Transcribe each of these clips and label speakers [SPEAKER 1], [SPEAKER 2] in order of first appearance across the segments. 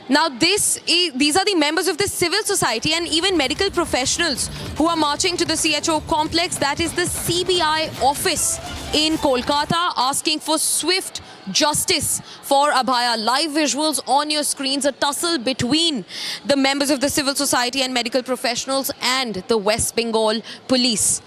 [SPEAKER 1] Now, these are the members of the civil society and even medical professionals who are marching to the CHO complex, that is the CBI office in Kolkata, asking for swift justice for Abhaya. Live visuals on your screens, a tussle between the members of the civil society and medical professionals and the West Bengal police.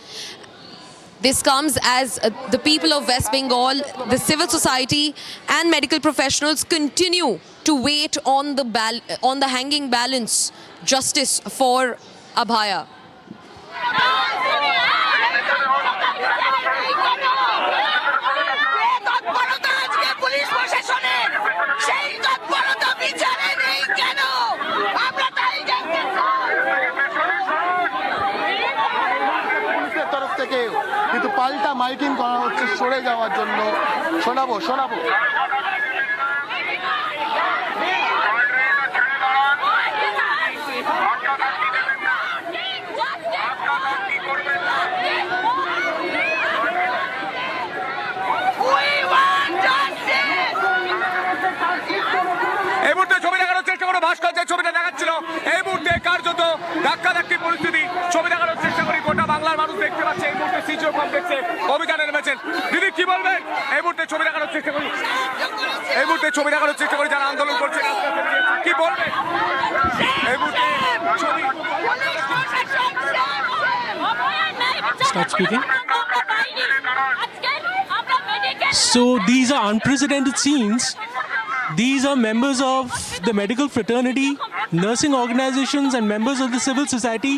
[SPEAKER 1] This comes as the people of West Bengal, the civil society and medical professionals continue to wait on the hanging balance, justice for Abhaya.
[SPEAKER 2] কিন্তু পাল্টা miking করা হচ্ছে সরে যাওয়ার জন্য। শোনাবো
[SPEAKER 3] এই মুহূর্তে ছবি দেখানোর চেষ্টা করো, ভাস্কর্যের ছবিটা দেখাচ্ছিল। এই মুহূর্তে কার্যত ধাক্কাধাক্কি পরিস্থিতি, ছবি দেখানোর চেষ্টা করি। গোটা বাংলার মানুষ দেখতে পাচ্ছে এই মুহূর্তে সিজিও কমপ্লেক্সে অভিযানে নেমেছেন। দিদি কি বলবেন? এই মুহূর্তে ছবি দেখানোর চেষ্টা করি, যারা আন্দোলন করছেন কি বলবেন? এই মুহূর্তে ছবি
[SPEAKER 4] Start speaking. So these are unprecedented scenes. These are members of the medical fraternity, nursing organizations and members of the civil society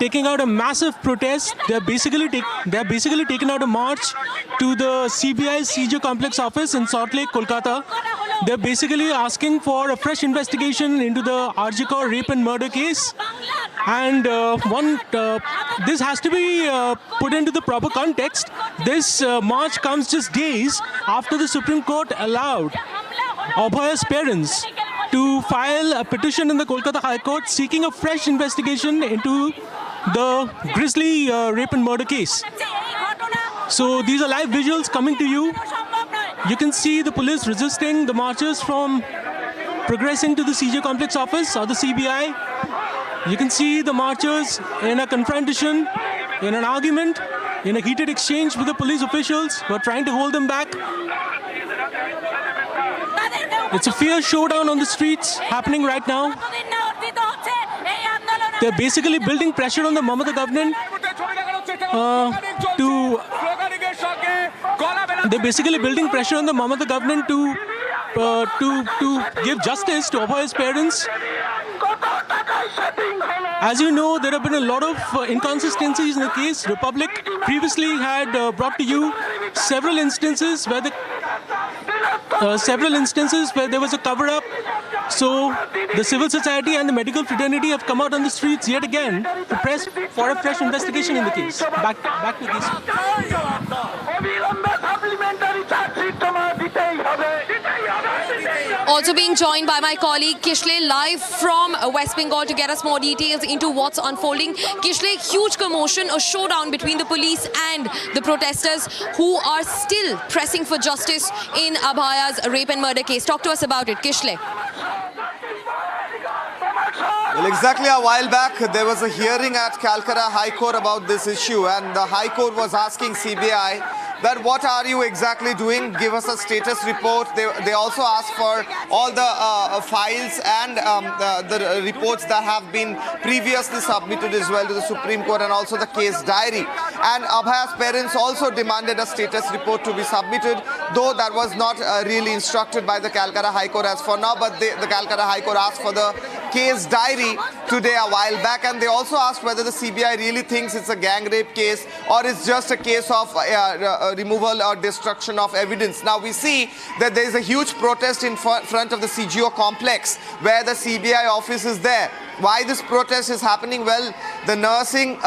[SPEAKER 4] taking out a massive protest. They're basically taking out a march to the CBI CJO complex office in Salt Lake, Kolkata. They're basically asking for a fresh investigation into the RG Kaur rape and murder case. And this has to be put into the proper context. This march comes just days after the Supreme Court allowed Abhaya's parents to file a petition in the Kolkata High Court seeking a fresh investigation into the grisly rape and murder case. So these are live visuals coming to you. You can see the police resisting the marchers from progressing to the CJ complex office or the CBI. You can see the marchers in a confrontation, in an argument, in a heated exchange with the police officials who are trying to hold them back. It's a fierce showdown on the streets happening right now. They're basically building pressure on the Mamata government to give justice to Abhaya's parents. As you know, there have been a lot of inconsistencies in the case. Republic previously had brought to you several instances where there was a cover-up. So the civil society and the medical fraternity have come out on the streets yet again to press for a fresh investigation in the case. Back to this.
[SPEAKER 1] Also being joined by my colleague Kishle live from West Bengal to get us more details into what's unfolding. Kishle, huge commotion, a showdown between the police and the protesters who are still pressing for justice in Abhaya's rape and murder case. Talk to us about it, Kishle.
[SPEAKER 5] Well, exactly a while back, there was a hearing at Calcutta High Court about this issue, and the High Court was asking CBI that what are you exactly doing? Give us a status report. They also asked for all the files and the reports that have been previously submitted as well to the Supreme Court, and also the case diary. And Abhaya's parents also demanded a status report to be submitted, though that was not really instructed by the Calcutta High Court as for now, but the Calcutta High Court asked for the case diary today a while back, and they also asked whether the CBI really thinks it's a gang rape case or it's just a case of removal or destruction of evidence. Now we see that there is a huge protest in front of the CGO complex where the CBI office is there. Why this protest is happening? Well, the nursing,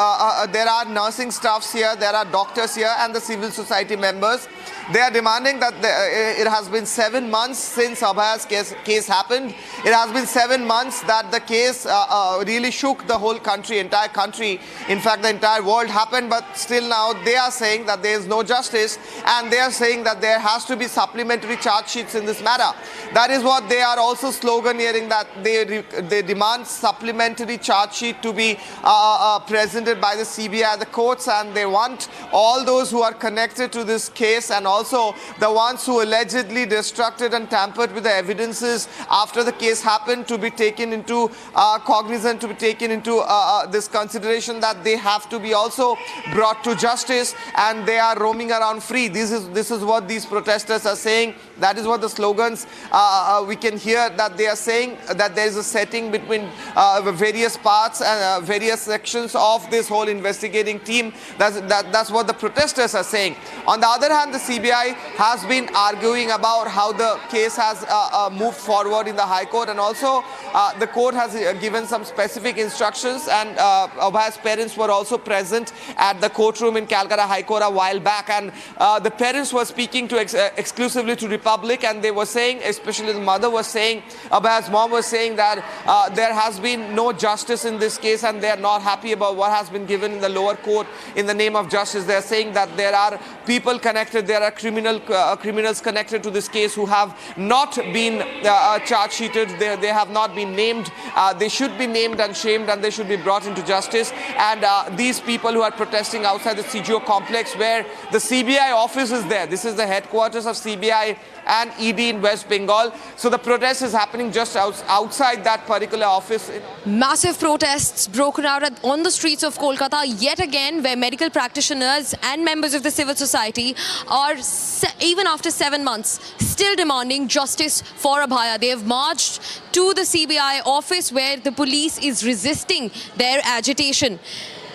[SPEAKER 5] there are nursing staffs here, there are doctors here and the civil society members. They are demanding that it has been 7 months since Abhaya's case happened. It has been 7 months that the case really shook the whole country, entire country. In fact, the entire world happened, but still now they are saying that there is no justice, and they are saying that there has to be supplementary charge sheets in this matter. That is what they are also sloganeering, that they demand supplementary charge sheet to be presented by the CBI, the courts, and they want all those who are connected to this case and also the ones who allegedly destructed and tampered with the evidences after the case happened to be taken into cognizance, to be taken into this consideration, that they have to be also brought to justice, and they are roaming around free. This is what these protesters are saying. That is what the slogans we can hear, that they are saying that there is a setting between various parts and various sections of this whole investigating team. That's what the protesters are saying. On the other hand, the CBI has been arguing about how the case has moved forward in the High Court, and also the court has given some specific instructions, and Abhaya's parents were also present at the courtroom in Calcutta High Court a while back, and the parents were speaking to exclusively to Republic, and they were saying, especially the mother was saying, Abhaya's mom was saying that there has been no justice in this case, and they are not happy about what has been given in the lower court in the name of justice. They are saying that there are people connected, there are criminals connected to this case who have not been charge sheeted, they have not been named. They should be named and shamed, and they should be brought into justice. And these people who are protesting outside the CGO complex, where the CBI office is there, this is the headquarters of CBI and ED in West Bengal. So the protest is happening just outside that particular office.
[SPEAKER 1] Massive protests broken out on the streets of Kolkata yet again, where medical practitioners and members of the civil society are, even after 7 months, still demanding justice for Abhaya. They have marched to the CBI office, where the police is resisting their agitation.